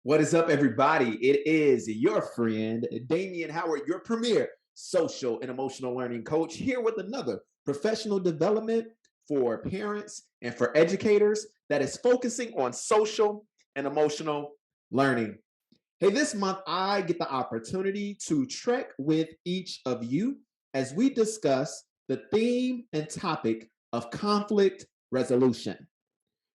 What is up, everybody? It is your friend, Damian Howard, your premier social and emotional learning coach, here with another professional development for parents and for educators that is focusing on social and emotional learning. Hey, this month I get the opportunity to trek with each of you as we discuss the theme and topic of conflict resolution.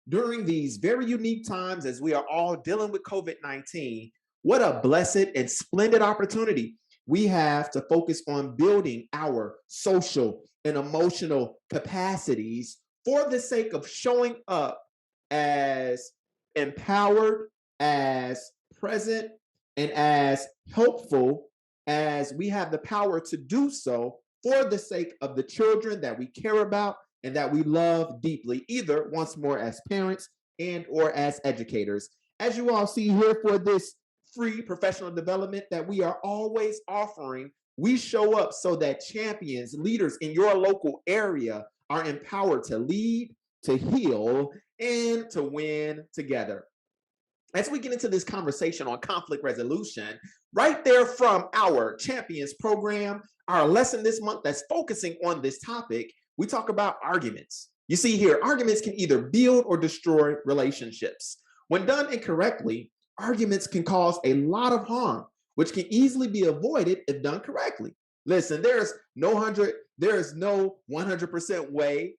During these very unique times as we are all dealing with COVID-19, what a blessed and splendid opportunity we have to focus on building our social and emotional capacities for the sake of showing up as empowered, as present, and as helpful as we have the power to do so for the sake of the children that we care about and that we love deeply, either once more as parents and or as educators. As you all see here for this free professional development that we are always offering, we show up so that champions, leaders in your local area are empowered to lead, to heal, and to win together. As we get into this conversation on conflict resolution, right there from our Champions program, our lesson this month that's focusing on this topic, we talk about arguments. You see here, arguments can either build or destroy relationships. When done incorrectly, arguments can cause a lot of harm, which can easily be avoided if done correctly. Listen, there is no 100% way,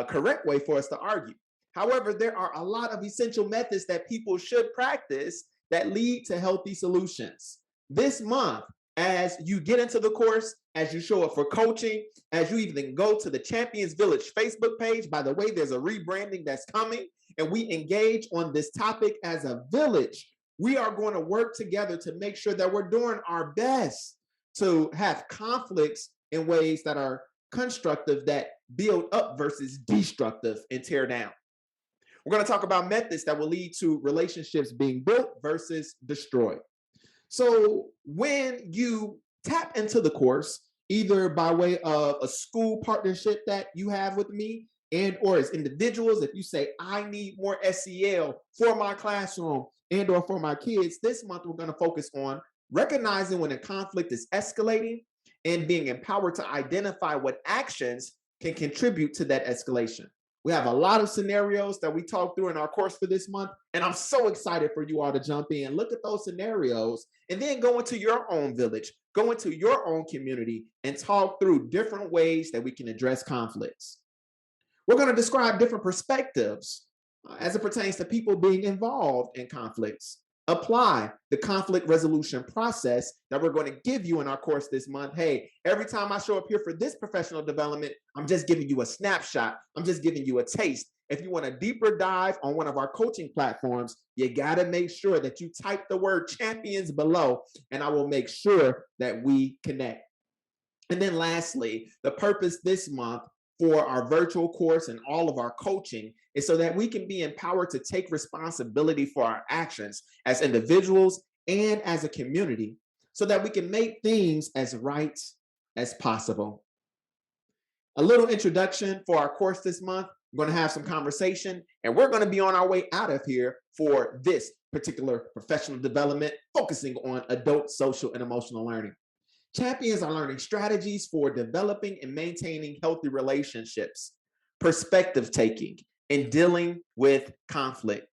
correct way for us to argue. However, there are a lot of essential methods that people should practice that lead to healthy solutions. This month, as you get into the course, as you show up for coaching, as you even go to the Champions Village Facebook page, by the way, there's a rebranding that's coming, and we engage on this topic as a village. We are going to work together to make sure that we're doing our best to have conflicts in ways that are constructive, that build up versus destructive and tear down. We're going to talk about methods that will lead to relationships being built versus destroyed. So when you tap into the course, either by way of a school partnership that you have with me and or as individuals, if you say, I need more SEL for my classroom and or for my kids, this month we're going to focus on recognizing when a conflict is escalating and being empowered to identify what actions can contribute to that escalation. We have a lot of scenarios that we talk through in our course for this month, and I'm so excited for you all to jump in, look at those scenarios, and then go into your own village, go into your own community, and talk through different ways that we can address conflicts. We're going to describe different perspectives as it pertains to people being involved in conflicts. Apply the conflict resolution process that we're going to give you in our course this month. Hey, every time I show up here for this professional development, I'm just giving you a snapshot. I'm just giving you a taste. If you want a deeper dive on one of our coaching platforms, you got to make sure that you type the word champions below, and I will make sure that we connect. And then lastly, the purpose this month for our virtual course and all of our coaching is so that we can be empowered to take responsibility for our actions as individuals and as a community so that we can make things as right as possible. A little introduction for our course this month. We're going to have some conversation, and we're going to be on our way out of here for this particular professional development focusing on adult social and emotional learning. Champions are learning strategies for developing and maintaining healthy relationships, perspective taking, and dealing with conflict.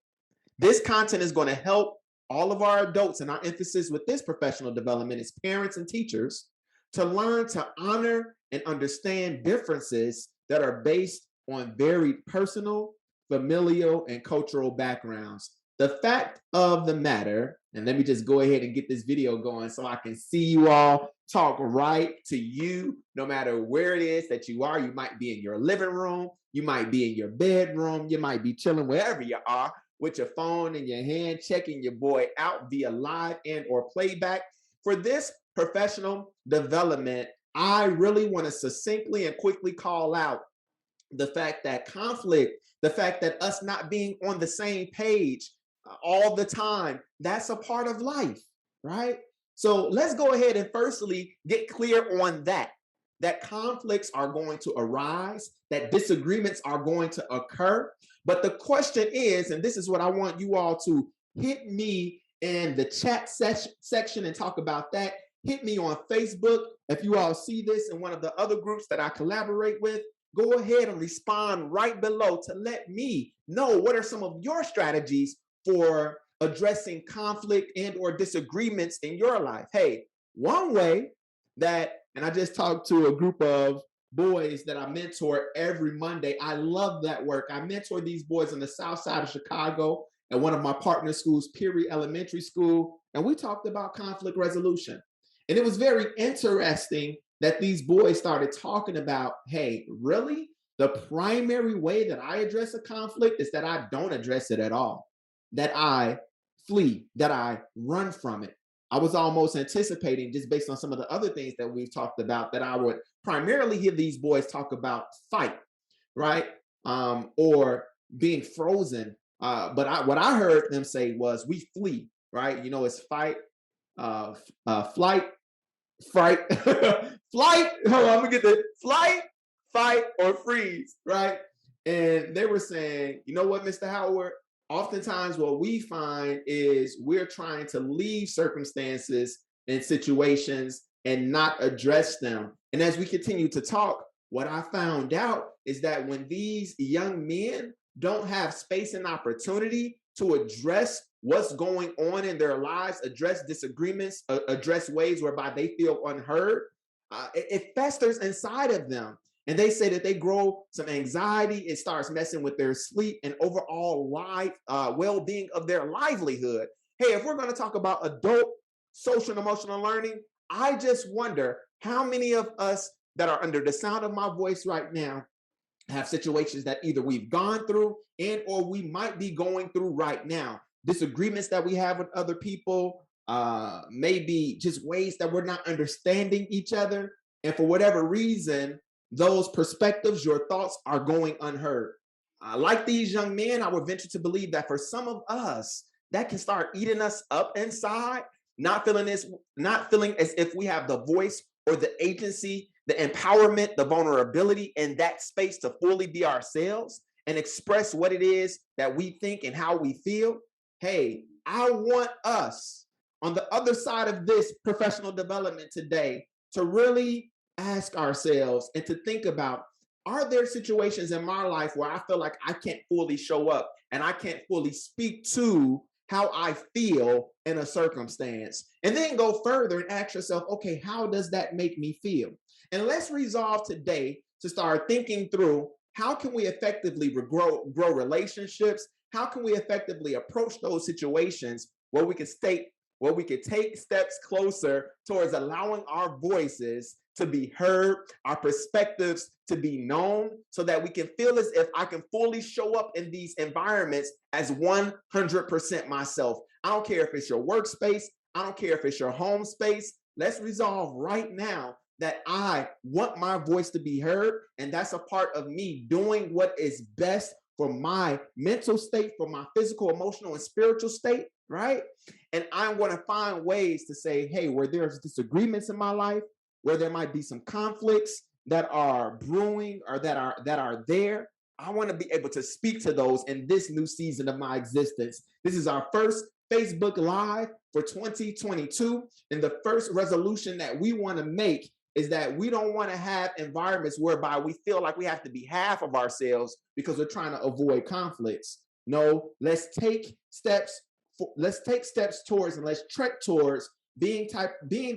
This content is going to help all of our adults, and our emphasis with this professional development is parents and teachers, to learn to honor and understand differences that are based on varied personal, familial, and cultural backgrounds. The fact of the matter, and let me just go ahead and get this video going so I can see you all, talk right to you, no matter where it is that you are. You might be in your living room, you might be in your bedroom, you might be chilling wherever you are with your phone in your hand, checking your boy out via live and or playback. For this professional development, I really want to succinctly and quickly call out the fact that conflict, the fact that us not being on the same page all the time, that's a part of life, right? So let's go ahead and firstly get clear on that conflicts are going to arise, that disagreements are going to occur. But the question is, and this is what I want you all to hit me in the chat section and talk about that. Hit me on Facebook. If you all see this in one of the other groups that I collaborate with, go ahead and respond right below to let me know what are some of your strategies for addressing conflict and or disagreements in your life. Hey, one way that, and I just talked to a group of boys that I mentor every Monday. I love that work. I mentor these boys on the south side of Chicago at one of my partner schools, Peary Elementary School, and we talked about conflict resolution. And it was very interesting that these boys started talking about, hey, really? The primary way that I address a conflict is that I don't address it at all, that I flee, that I run from it. I was almost anticipating, just based on some of the other things that we've talked about, that I would primarily hear these boys talk about fight, right? Or being frozen. What I heard them say was we flee, right? You know, it's fight, flight, fright, flight. Hold on, I'm gonna get the flight, fight, or freeze, right? And they were saying, you know what, Mr. Howard? Oftentimes, what we find is we're trying to leave circumstances and situations and not address them. And as we continue to talk, what I found out is that when these young men don't have space and opportunity to address what's going on in their lives, address disagreements, address ways whereby they feel unheard, it festers inside of them. And they say that they grow some anxiety. It starts messing with their sleep and overall life, well-being of their livelihood. Hey, if we're going to talk about adult social and emotional learning, I just wonder how many of us that are under the sound of my voice right now have situations that either we've gone through and or we might be going through right now. Disagreements that we have with other people, maybe just ways that we're not understanding each other. And for whatever reason, those perspectives, your thoughts are going unheard. Like these young men, I would venture to believe that for some of us, that can start eating us up inside, not feeling as if we have the voice or the agency, the empowerment, the vulnerability in that space to fully be ourselves and express what it is that we think and how we feel. Hey, I want us on the other side of this professional development today to really ask ourselves and to think about, are there situations in my life where I feel like I can't fully show up and I can't fully speak to how I feel in a circumstance? And then go further and ask yourself, okay, how does that make me feel? And let's resolve today to start thinking through, how can we effectively grow relationships? How can we effectively approach those situations where we could take steps closer towards allowing our voices to be heard, our perspectives to be known, so that we can feel as if I can fully show up in these environments as 100% myself. I don't care if it's your workspace. I don't care if it's your home space. Let's resolve right now that I want my voice to be heard. And that's a part of me doing what is best for my mental state, for my physical, emotional, and spiritual state, right? And I'm going to find ways to say, hey, where there's disagreements in my life, where there might be some conflicts that are brewing or that are there, I want to be able to speak to those in this new season of my existence. This is our first Facebook Live for 2022. And the first resolution that we want to make is that we don't want to have environments whereby we feel like we have to be half of ourselves because we're trying to avoid conflicts. No, let's take steps towards and let's trek towards being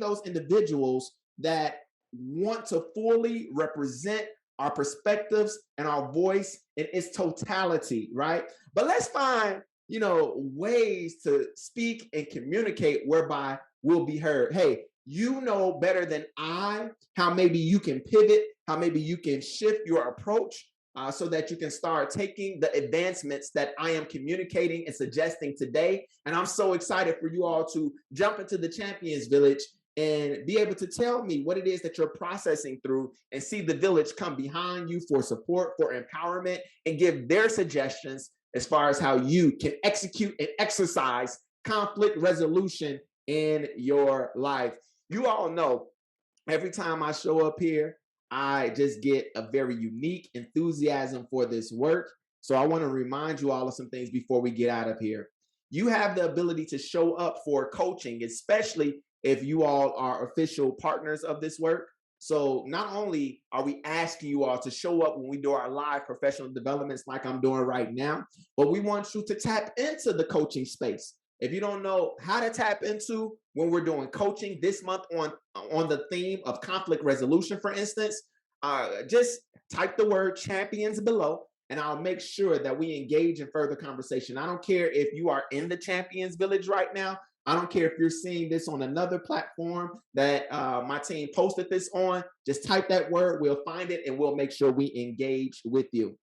those individuals that want to fully represent our perspectives and our voice in its totality, right? But let's find, ways to speak and communicate whereby we'll be heard. Hey, you know better than I how maybe you can pivot, how maybe you can shift your approach so that you can start taking the advancements that I am communicating and suggesting today. And I'm so excited for you all to jump into the Champions Village and be able to tell me what it is that you're processing through and see the village come behind you for support, for empowerment, and give their suggestions as far as how you can execute and exercise conflict resolution in your life. You all know every time I show up here, I just get a very unique enthusiasm for this work. So I want to remind you all of some things before we get out of here. you have the ability to show up for coaching, especially if you all are official partners of this work. So not only are we asking you all to show up when we do our live professional developments like I'm doing right now, but we want you to tap into the coaching space. If you don't know how to tap into when we're doing coaching this month on the theme of conflict resolution, for instance, just type the word champions below and I'll make sure that we engage in further conversation. I don't care if you are in the Champions Village right now. I don't care if you're seeing this on another platform that my team posted this on. Just type that word, we'll find it, and we'll make sure we engage with you.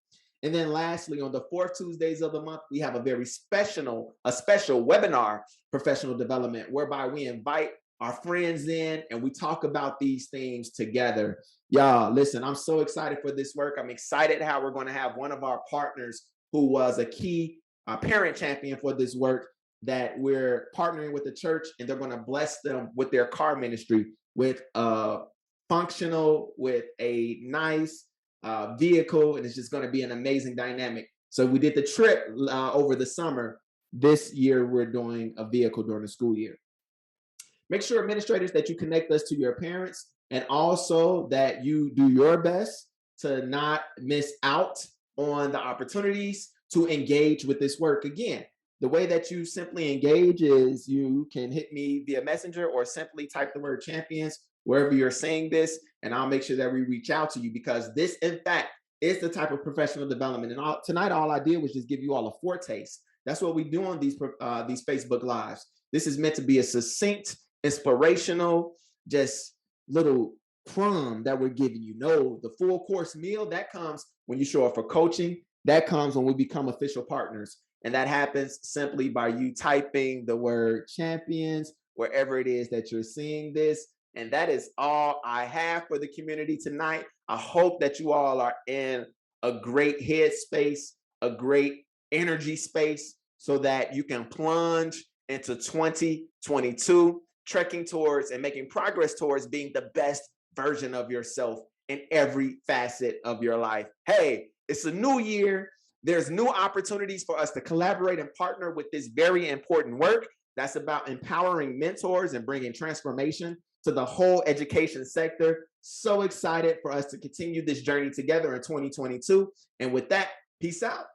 And then lastly, on the fourth Tuesdays of the month, we have a special webinar, professional development, whereby we invite our friends in and we talk about these themes together. Y'all, listen, I'm so excited for this work. I'm excited how we're going to have one of our partners who was a key parent champion for this work, that we're partnering with the church, and they're going to bless them with their car ministry with functional, with a nice vehicle, and it's just going to be an amazing dynamic. So we did the trip over the summer. This year, we're doing a vehicle during the school year. Make sure, administrators, that you connect us to your parents, and also that you do your best to not miss out on the opportunities to engage with this work. Again, the way that you simply engage is you can hit me via Messenger or simply type the word champions wherever you're saying this, and I'll make sure that we reach out to you, because this, in fact, is the type of professional development. And tonight, all I did was just give you all a foretaste. That's what we do on these Facebook Lives. This is meant to be a succinct, inspirational, just little crumb that we're giving you. No, the full course meal, that comes when you show up for coaching. That comes when we become official partners. And that happens simply by you typing the word champions wherever it is that you're seeing this. And that is all I have for the community tonight. I hope that you all are in a great headspace, a great energy space, so that you can plunge into 2022, trekking towards and making progress towards being the best version of yourself in every facet of your life. Hey, it's a new year. There's new opportunities for us to collaborate and partner with this very important work that's about empowering mentors and bringing transformation to the whole education sector. So excited for us to continue this journey together in 2022. And with that, peace out.